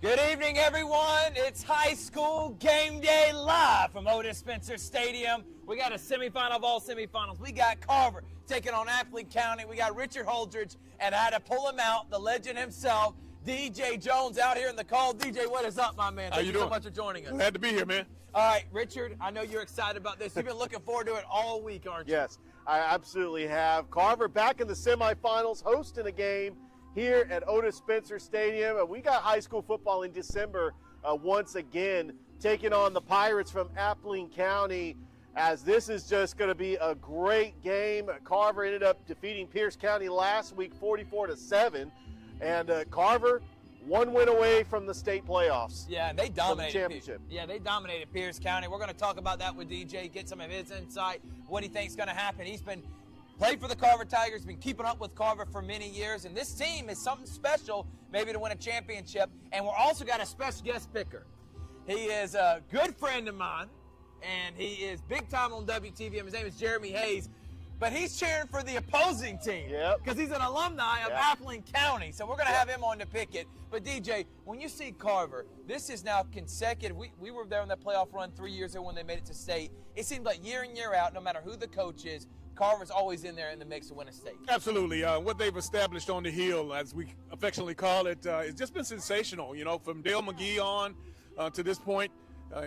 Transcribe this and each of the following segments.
Good evening, everyone. It's high school game day live from Odis Spencer Stadium. We got a semifinal of all semifinals. We got Carver taking on Appling County. We got Richard Holdridge, and I had to pull him out, the legend himself, DJ Jones, out here in the call. DJ, what is up, my man? Thank you so much for joining us. Glad to be here, man. All right, Richard, I know you're excited about this. You've been looking forward to it all week, aren't you? Yes, I absolutely have. Carver back in the semifinals, hosting a game here at Odis Spencer Stadium. And we got high school football in December once again, taking on the Pirates from Appling County, as this is just going to be a great game. Carver ended up defeating Pierce County last week 44-7, and Carver one win away from the state playoffs. Yeah, and they dominated the championship. They dominated Pierce County. We're going to talk about that with DJ, get some of his insight, what he thinks is going to happen. He's been played for the Carver Tigers, been keeping up with Carver for many years, and this team is something special, maybe to win a championship. And we're also got a special guest picker. He is a good friend of mine, and he is big time on WTVM. His name is Jeremy Hayes, but he's cheering for the opposing team because he's an alumni of Appling County. So we're going to have him on to pick it. But DJ, when you see Carver, this is now consecutive. We were there on that playoff run 3 years ago when they made it to state. It seems like year in, year out, no matter who the coach is, Carver's always in there in the mix to win a state. Absolutely. What they've established on the hill, as we affectionately call it, it's just been sensational. You know, from Dale McGee on to this point,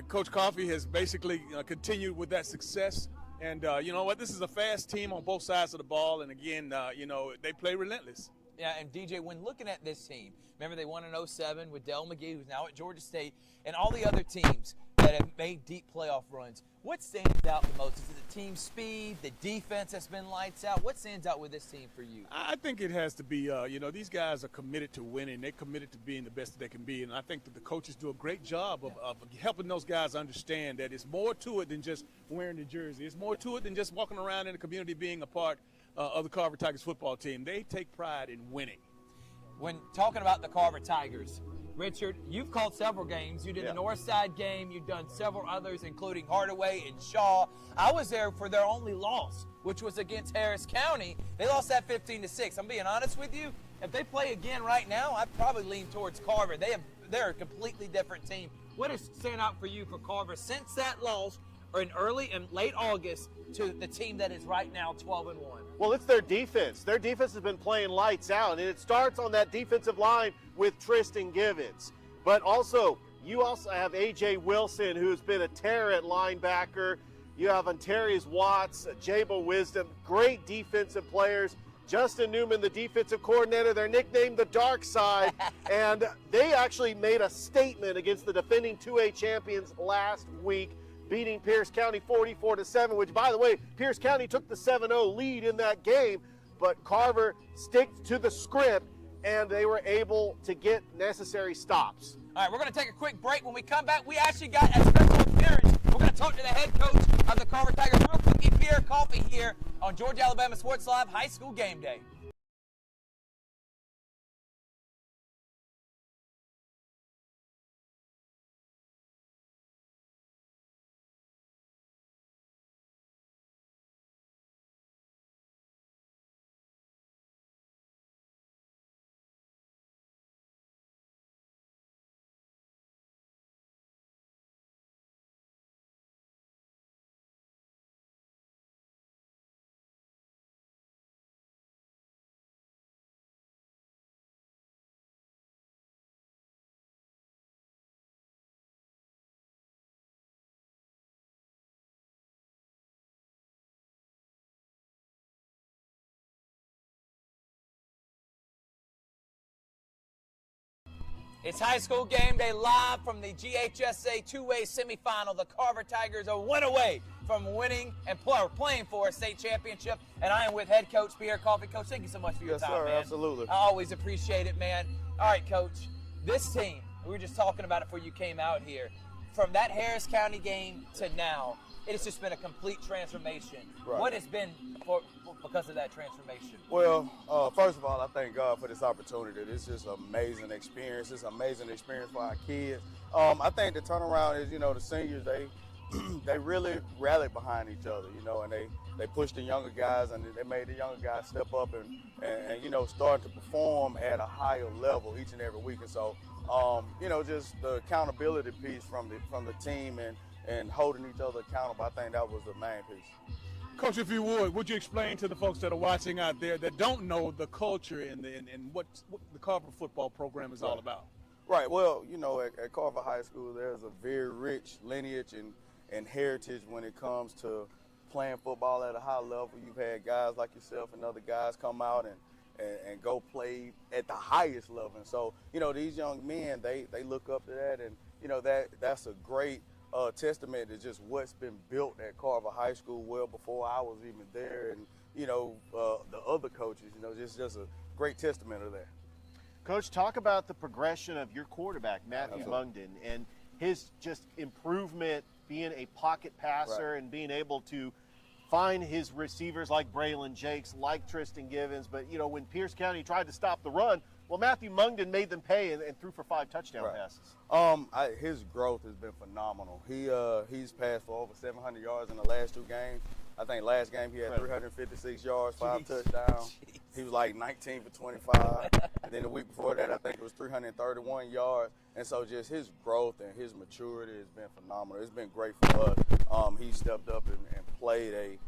Coach Coffey has basically continued with that success. And you know what? This is a fast team on both sides of the ball. And again, you know, they play relentless. Yeah, and DJ, when looking at this team, remember they won in 07 with Dale McGee, who's now at Georgia State, and all the other teams that have made deep playoff runs. What stands out the most? Is it the team speed, the defense that's been lights out? What stands out with this team for you? I think it has to be, you know, these guys are committed to winning. They're committed to being the best that they can be. And I think that the coaches do a great job of helping those guys understand that it's more to it than just wearing the jersey. It's more to it than just walking around in the community being a part of the Carver Tigers football team. They take pride in winning. When talking about the Carver Tigers, Richard, you've called several games. You did the North Side game. You've done several others, including Hardaway and Shaw. I was there for their only loss, which was against Harris County. They lost that 15-6. I'm being honest with you. If they play again right now, I'd probably lean towards Carver. They're a completely different team. What is standing out for you for Carver since that loss, or in early and late August, to the team that is right now 12-1? Well, it's their defense. Their defense has been playing lights out, and it starts on that defensive line with Tristan Givens. But also, you also have A.J. Wilson, who's been a terror at linebacker. You have Ontarius Watts, Jabo Wisdom, great defensive players. Justin Newman, the defensive coordinator, they're nicknamed the Dark Side, and they actually made a statement against the defending 2A champions last week, beating Pierce County 44-7, which, by the way, Pierce County took the 7-0 lead in that game, but Carver sticked to the script, and they were able to get necessary stops. All right, we're going to take a quick break. When we come back, we actually got a special appearance. We're going to talk to the head coach of the Carver Tigers real quickly, Pierre Coffey, here on Georgia Alabama Sports Live High School Game Day. It's high school game day live from the GHSA 2A semifinal. The Carver Tigers are one away from winning and playing for a state championship. And I am with head coach Pierre Coffey. Coach, thank you so much for your time, man. Absolutely. I always appreciate it, man. All right, Coach, this team, we were just talking about it before you came out here. From that Harris County game to now, it has just been a complete transformation. Right. What has been because of that transformation? Well, first of all, I thank God for this opportunity. This is an amazing experience. It's an amazing experience for our kids. I think the turnaround is, you know, the seniors, they really rallied behind each other, you know, and they pushed the younger guys, and they made the younger guys step up and you know, start to perform at a higher level each and every week. And so Just the accountability piece from the team and holding each other accountable. I think that was the main piece. Coach, if you would you explain to the folks that are watching out there that don't know the culture and what the Carver football program is all about? Right. Well, at Carver High School, there's a very rich lineage and heritage when it comes to playing football at a high level. You've had guys like yourself and other guys come out and go play at the highest level. And so, these young men, they look up to that, and, that's a great testament to just what's been built at Carver High School well before I was even there. And, the other coaches, just a great testament of that. Coach, talk about the progression of your quarterback, Matthew Mungden, and his just improvement being a pocket passer and being able to find his receivers like Braylon Jakes, like Tristan Givens. But, when Pierce County tried to stop the run, well, Matthew Mungden made them pay and threw for 5 touchdown passes. His growth has been phenomenal. He's passed for over 700 yards in the last 2 games. I think last game he had 356 yards, 5 touchdowns. He was like 19 for 25. And then the week before that, I think it was 331 yards. And so just his growth and his maturity has been phenomenal. It's been great for us. He stepped up and played a,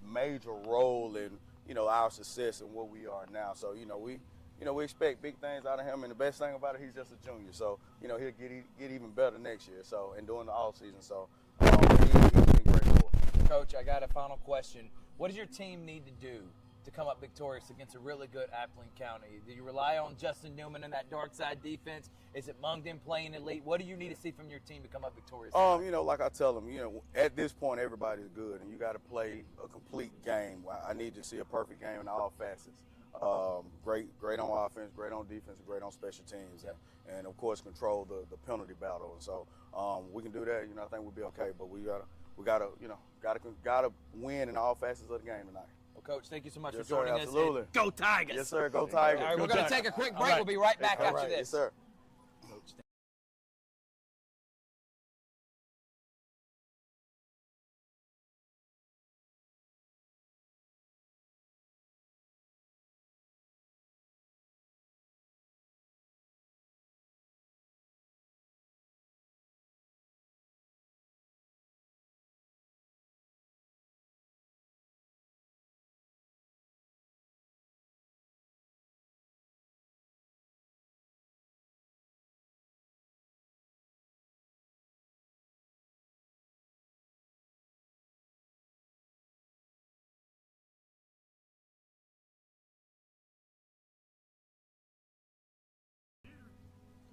major role in, our success and what we are now. So, we expect big things out of him. And the best thing about it, he's just a junior. So, he'll get even better next year. So, and during the offseason. So, he's been great for us. Coach, I got a final question. What does your team need to do to come up victorious against a really good Appling County? Do you rely on Justin Newman and that dark side defense? Is it Mungden playing elite? What do you need to see from your team to come up victorious? Like I tell them, at this point everybody's good, and you got to play a complete game. I need to see a perfect game in all facets. Great on offense, great on defense, great on special teams, and of course control the penalty battle. And so we can do that. I think we'll be okay. But we gotta win in all facets of the game tonight. Well, Coach, thank you so much Yes, for joining sir, absolutely. us. Go Tigers! Yes, sir. Go Tigers. All right, we're going to take a quick break. We'll be right back after this. Yes, sir.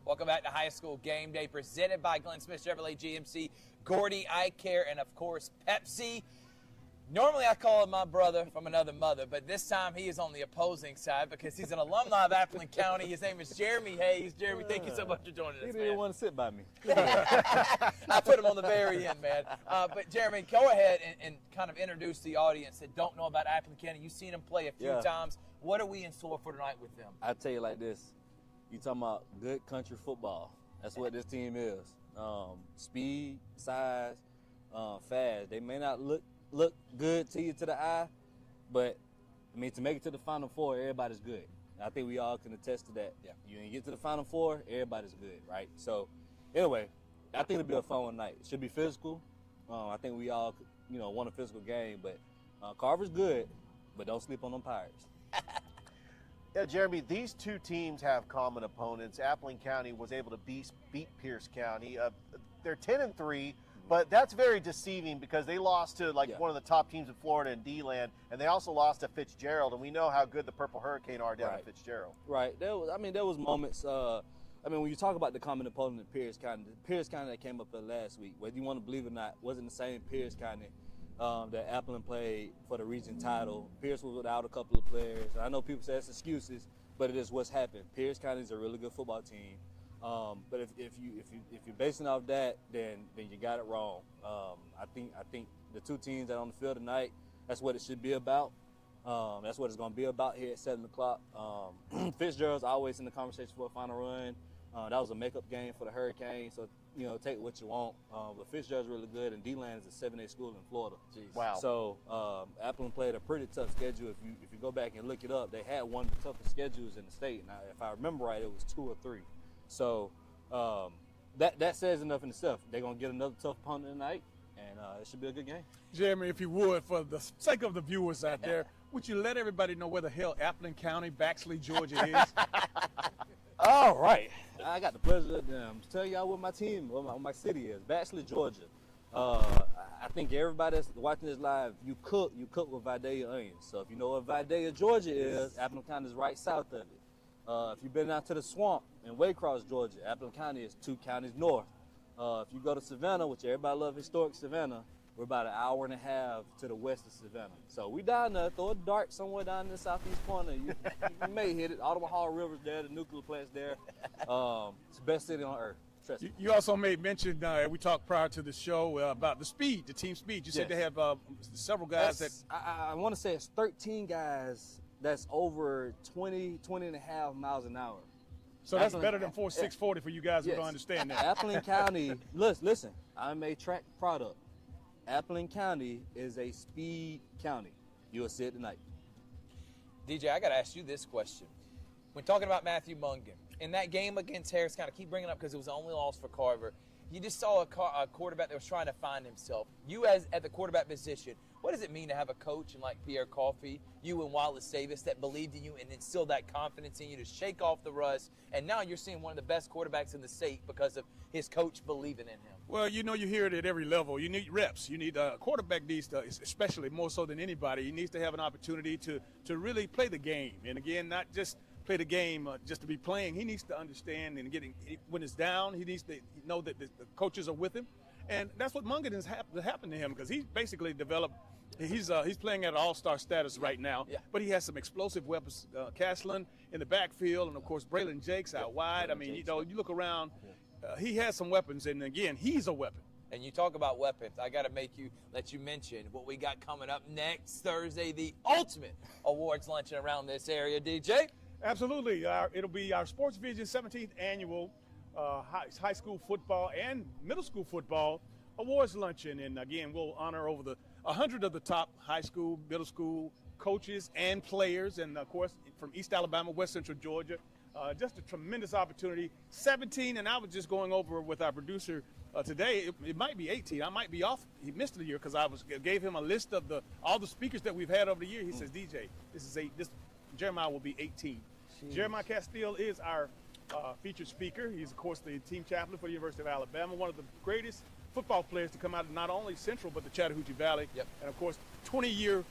Welcome back to High School Game Day, presented by Glenn Smith Chevrolet GMC, Gordy Eye Care, and of course Pepsi. Normally I call him my brother from another mother, but this time he is on the opposing side because he's an alumni of Appling County. His name is Jeremy Hayes. Jeremy, thank you so much for joining us, He didn't want to sit by me. I put him on the very end, man. But Jeremy, go ahead and kind of introduce the audience that don't know about Appling County. You've seen him play a few times. What are we in store for tonight with them? I tell you like this. You talking about good country football. That's what this team is. Speed, size, fast. They may not look good to you to the eye, but to make it to the Final Four, everybody's good. I think we all can attest to that. Yeah. You get to the Final Four, everybody's good, right? So, anyway, I think it'll be a fun one night. It should be physical. I think we all, want a physical game, but Carver's good, but don't sleep on them Pirates. Yeah, Jeremy, these two teams have common opponents. Appling County was able to beat Pierce County. They're 10-3, but that's very deceiving because they lost to one of the top teams in Florida in D-Land, and they also lost to Fitzgerald, and we know how good the Purple Hurricane are down at Fitzgerald. Right. There was moments. When you talk about the common opponent in Pierce County, the Pierce County that came up there last week, whether you want to believe it or not, wasn't the same Pierce County that Appling played for the region title. Pierce was without a couple of players. I know people say it's excuses, but it is what's happened. Pierce County is a really good football team. But if you're basing off that, then you got it wrong. I think the two teams that are on the field tonight, that's what it should be about. That's what it's going to be about here at 7 o'clock. Fitzgerald's always in the conversation for a final run. That was a makeup game for the Hurricane, so take what you want. But Fitzgerald's really good, and D-Land is a 7A school in Florida. Jeez. Wow. So Appling played a pretty tough schedule. If you go back and look it up, they had one of the toughest schedules in the state. Now, if I remember right, it was 2 or 3. So That says enough in itself. They're going to get another tough opponent tonight, and it should be a good game. Jeremy, if you would, for the sake of the viewers out there, would you let everybody know where the hell Appling County, Baxley, Georgia is? All right. I got the pleasure of telling y'all what my team, what my city is. Baxley, Georgia. I think everybody that's watching this live, you cook with Vidalia onions. So if you know what Vidalia, Georgia is, Appling County is right south of it. If you've been out to the swamp in Waycross, Georgia, Appling County is 2 counties north. If you go to Savannah, which everybody loves historic Savannah, we're about an hour and a half to the west of Savannah. So we down there, throw a dart somewhere down in the southeast corner. You may hit it. Ottawa River's there, the nuclear plant's there. It's the best city on earth. Trust me. You also made mention, we talked prior to the show about the speed, the team speed. You said they have several guys I want to say it's 13 guys that's over 20 and a half miles an hour. So that's better than 640 for you guys who don't understand that. Appling County, listen, I'm a track product. Appling County is a speed county. You'll see it tonight. DJ, I got to ask you this question. When talking about Matthew Mungan, in that game against Harris County, keep bringing it up because it was the only loss for Carver. You just saw a quarterback that was trying to find himself. You as at the quarterback position, what does it mean to have a coach like Pierre Coffey, you and Wallace Davis that believed in you and instilled that confidence in you to shake off the rust, and now you're seeing one of the best quarterbacks in the state because of his coach believing in him? Well, you hear it at every level. You need reps. You need a quarterback needs to, especially more so than anybody, he needs to have an opportunity to really play the game. And again, not just play the game just to be playing. He needs to understand and when it's down, he needs to know that the coaches are with him. And that's what Mungan has happened to him because he's basically developed. He's playing at an all-star status right now, but he has some explosive weapons. Castlin in the backfield, and of course Braylon Jakes out wide. I mean, you look around, he has some weapons, and again, he's a weapon. And you talk about weapons, I got to let you mention what we got coming up next Thursday, the ultimate awards luncheon around this area, DJ. Absolutely. It'll be our Sports Vision 17th annual high school football and middle school football awards luncheon. And again, we'll honor over 100 of the top high school, middle school coaches and players. And of course, from East Alabama, West Central Georgia, just a tremendous opportunity. 17, and I was just going over with our producer today. It might be 18. I might be off. He missed the year because gave him a list of all the speakers that we've had over the year. He says, DJ, Jeremiah will be 18. Jeez. Jeremiah Castile is our featured speaker. He's, of course, the team chaplain for the University of Alabama, one of the greatest football players to come out of not only Central but the Chattahoochee Valley. Yep. And, of course, 20-year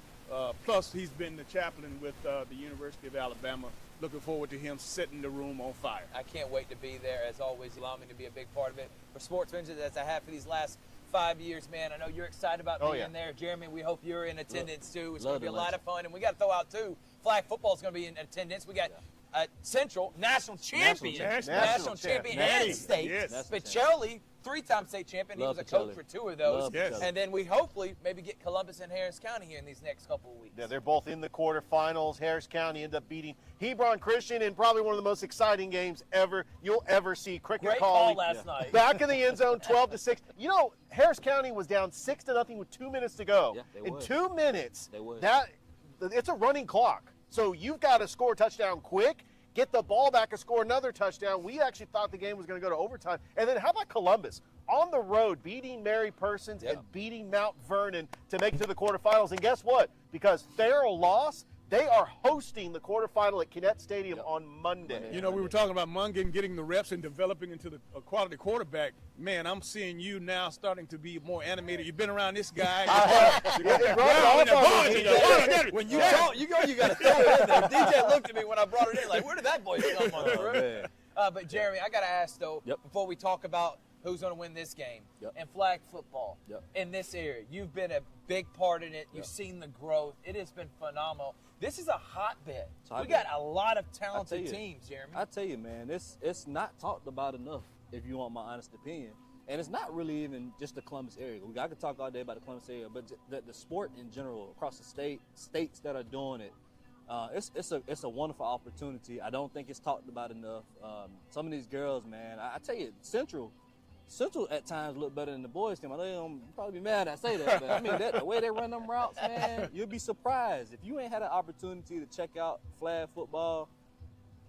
plus he's been the chaplain with the University of Alabama. Looking forward to him setting the room on fire. I can't wait to be there. As always, allow me to be a big part of it. For Sports Vision, as I have for these last 5 years, man, I know you're excited about being there. Jeremy, we hope you're in attendance, too. It's going to be a lot of fun. And we got to throw out, too, flag football is going to be in attendance. We got Central, national champion and state. Yes. Spiccioli, 3-time state champion. He was a coach for 2 of those. Yes. And then we hopefully maybe get Columbus and Harris County here in these next couple of weeks. Yeah, they're both in the quarterfinals. Harris County ended up beating Hebron Christian in probably one of the most exciting games you'll ever see. Cricket Great calling. call last night. Back in the end zone, 12-6. Harris County was down 6-0 with 2 minutes to go. Yeah, in 2 minutes, They would. it's a running clock. So you've got to score a touchdown quick, get the ball back and score another touchdown. We actually thought the game was going to go to overtime. And then how about Columbus? On the road, beating Mary Persons and beating Mount Vernon to make it to the quarterfinals. And guess what? Because Farrell lost, they are hosting the quarterfinal at Kinnett Stadium on Monday. We were talking about Mungan getting the reps and developing into the quality quarterback. Man, I'm seeing you now starting to be more animated. You've been around this guy. When you talk, you got to throw it in there. DJ looked at me when I brought it in like, where did that voice come from? But Jeremy, I got to ask though, before we talk about who's going to win this game and flag football in this area, you've been a big part in it. You've seen the growth. It has been phenomenal. This is a hotbed. We got a lot of talented teams, Jeremy. I tell you, man, it's not talked about enough, if you want my honest opinion. And it's not really even just the Columbus area. I could talk all day about the Columbus area, but the sport in general across the states that are doing it, it's a wonderful opportunity. I don't think it's talked about enough. Some of these girls, man, I tell you, Central at times look better than the boys team. I know you'll probably be mad I say that, but I mean, the way they run them routes, man, you'll be surprised. If you ain't had an opportunity to check out flag football,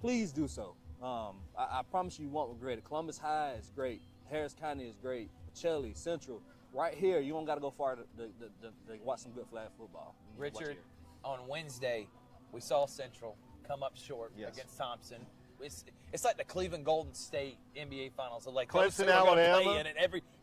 please do so. I promise you won't regret it. Columbus High is great. Harris County is great. Pacelli, Central. Right here, you don't got to go far to watch some good flag football. Richard, on Wednesday, we saw Central come up short against Thompson. It's like the Cleveland Golden State NBA Finals. Like Clemson, Alabama. Play in it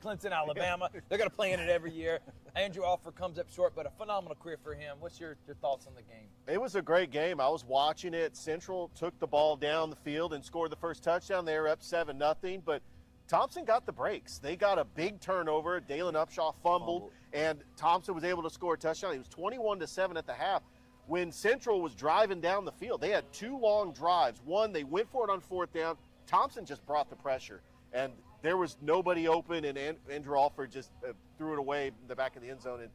Clemson, Alabama. They're going to play in it every year. Andrew Alford comes up short, but a phenomenal career for him. What's your thoughts on the game? It was a great game. I was watching it. Central took the ball down the field and scored the first touchdown. They were up 7-0, but Thompson got the breaks. They got a big turnover. Dalen Upshaw fumbled, and Thompson was able to score a touchdown. He was 21-7 at the half. When Central was driving down the field, they had 2 long drives. One, they went for it on 4th down. Thompson just brought the pressure, and there was nobody open, and Andrew Alford just threw it away in the back of the end zone.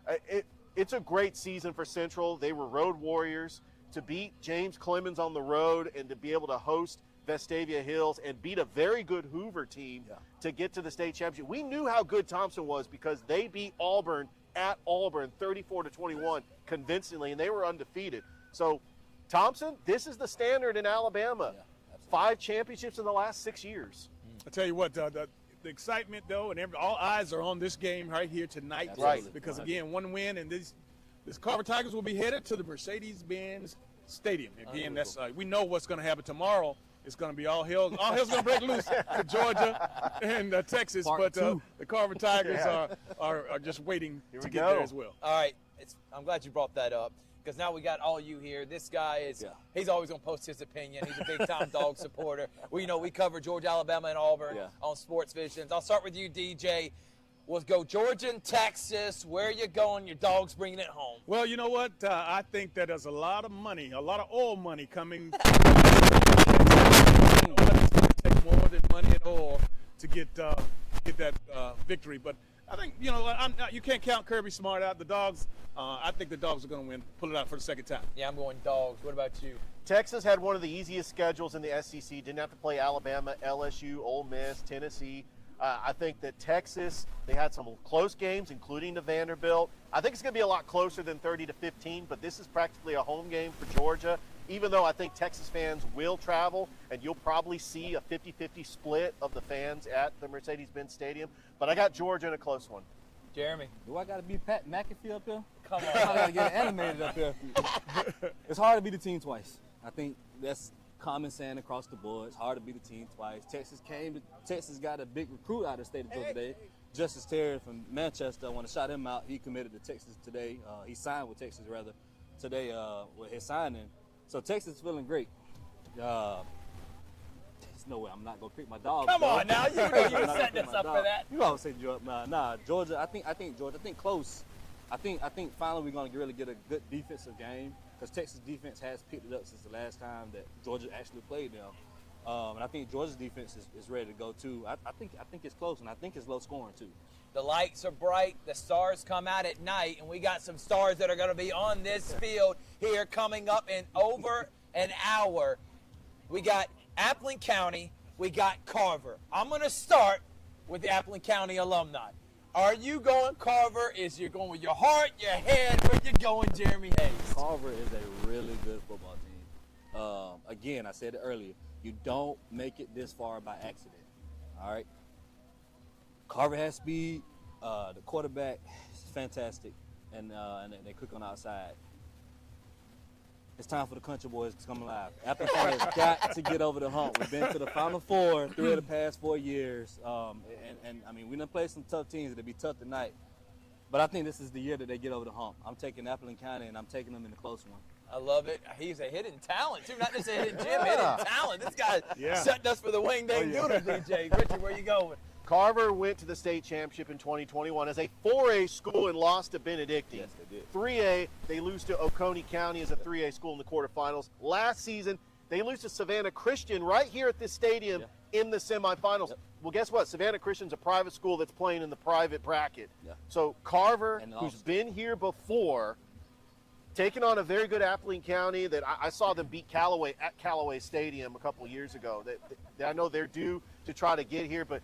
And it's a great season for Central. They were road warriors. To beat James Clemens on the road and to be able to host Vestavia Hills and beat a very good Hoover team to get to the state championship. We knew how good Thompson was because they beat Auburn at Auburn 34-21 convincingly, and they were undefeated. So Thompson, this is the standard in Alabama. 5 championships in the last 6 years. I tell you what, the excitement though, and all eyes are on this game right here tonight. Right. Because again, one win, and this Carver Tigers will be headed to the Mercedes-Benz Stadium. Again, that's we know what's going to happen tomorrow. It's going to be all hell's going to break loose to Georgia and Texas, but the Carver Tigers are just waiting to get there as well. All right, I'm glad you brought that up because now we got all you here. This guy he's always going to post his opinion. He's a big-time dog supporter. We cover Georgia, Alabama, and Auburn on Sports Visions. I'll start with you, DJ. We'll go Georgia and Texas. Where are you going? Your dog's bringing it home. Well, you know what? I think that there's a lot of money, a lot of oil money coming. It's going to take more than money and oil to get that victory. But I think, you can't count Kirby Smart out. The Dogs, I think the Dogs are going to win, pull it out for the second time. Yeah, I'm going Dogs. What about you? Texas had one of the easiest schedules in the SEC. Didn't have to play Alabama, LSU, Ole Miss, Tennessee. I think that Texas, they had some close games, including the Vanderbilt. I think it's going to be a lot closer than 30-15, but this is practically a home game for Georgia, even though I think Texas fans will travel, and you'll probably see a 50-50 split of the fans at the Mercedes-Benz Stadium. But I got Georgia in a close one. Jeremy. Do I got to be Pat McAfee up here? Come on. I got to get animated up here. It's hard to beat the team twice. I think that's common saying across the board. It's hard to beat the team twice. Texas got a big recruit out of the state of Georgia today. Justice Terry from Manchester. I want to shout him out. He committed to Texas today. He signed with Texas rather today with his signing. So Texas is feeling great. There's no way I'm not gonna pick my dog. Come on now, you know you were setting us up for that. You always say Georgia. Nah, Georgia. I think Georgia. I think close. I think finally we're gonna really get a good defensive game because Texas defense has picked it up since the last time that Georgia actually played them. And I think Georgia's defense is ready to go too. I think it's close, and I think it's low scoring too. The lights are bright. The stars come out at night, and we got some stars that are going to be on this field here coming up in over an hour. We got Appling County. We got Carver. I'm going to start with the Appling County alumni. Are you going Carver? Is you going with your heart, your head? Where you going, Jeremy Hayes? Carver is a really good football team. Again, I said it earlier. You don't make it this far by accident. All right. Carver has speed. The quarterback is fantastic, and they quick on the outside. It's time for the country boys to come alive. Appling County has got to get over the hump. We've been to the Final Four 3 of the past 4 years, and I mean we done played some tough teams. It'll be tough tonight, but I think this is the year that they get over the hump. I'm taking Appling County, and I'm taking them in a close one. I love it. He's a hidden talent, too. Not just a hidden gym, hidden talent. This guy setting us for the wing dang doodle, DJ. Richard, where you going? Carver went to the state championship in 2021 as a 4A school and lost to Benedictine. Yes, they did. 3A, they lose to Oconee County as a 3A school in the quarterfinals. Last season, they lose to Savannah Christian right here at this stadium in the semifinals. Yep. Well, guess what? Savannah Christian's a private school that's playing in the private bracket. Yeah. So Carver, And who's also- been here before, taking on a very good Appling County that I saw them beat Callaway at Callaway Stadium a couple years ago. I know they're due to try to get here, but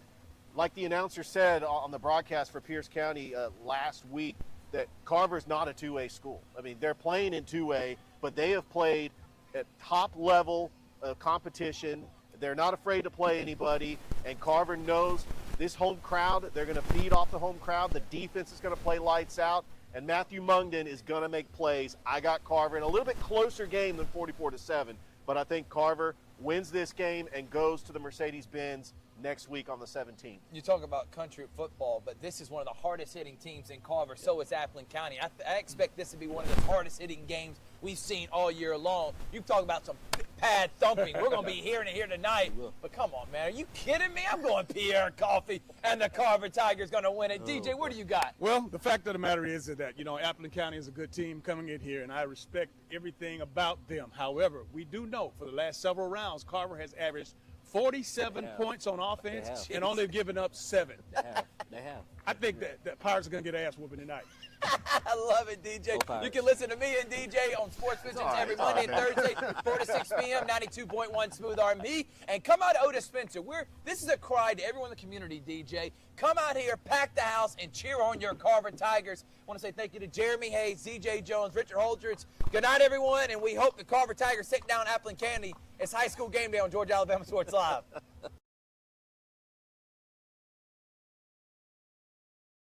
like the announcer said on the broadcast for Pierce County last week, that Carver's not a 2A school. I mean, they're playing in 2A, but they have played at top level competition. They're not afraid to play anybody, and Carver knows this home crowd. They're going to feed off the home crowd. The defense is going to play lights out, and Matthew Mungden is going to make plays. I got Carver in a little bit closer game than 44-7, but I think Carver wins this game and goes to the Mercedes-Benz next week on the 17th. You talk about country football, but this is one of the hardest hitting teams in Carver. So is Appling County. I expect this to be one of the hardest hitting games we've seen all year long. You talk about some pad thumping. We're going to be hearing it here tonight. But come on, man. Are you kidding me? I'm going Pierre Coffee, and the Carver Tigers going to win it. DJ, what do you got? Well, the fact of the matter is that, Appling County is a good team coming in here, and I respect everything about them. However, we do know for the last several rounds, Carver has averaged 47 points on offense and only given up 7. They have. I think that Pirates are going to get ass whooping tonight. I love it, DJ. You can listen to me and DJ on Sports Visions every Monday and Thursday, 4 to 6 p.m., 92.1 Smooth R&B. And come out to Odis Spencer. This is a cry to everyone in the community, DJ. Come out here, pack the house, and cheer on your Carver Tigers. I want to say thank you to Jeremy Hayes, DJ Jones, Richard Holdridge. Good night, everyone, and we hope the Carver Tigers take down Appling County. It's high school game day on Georgia Alabama Sports Live.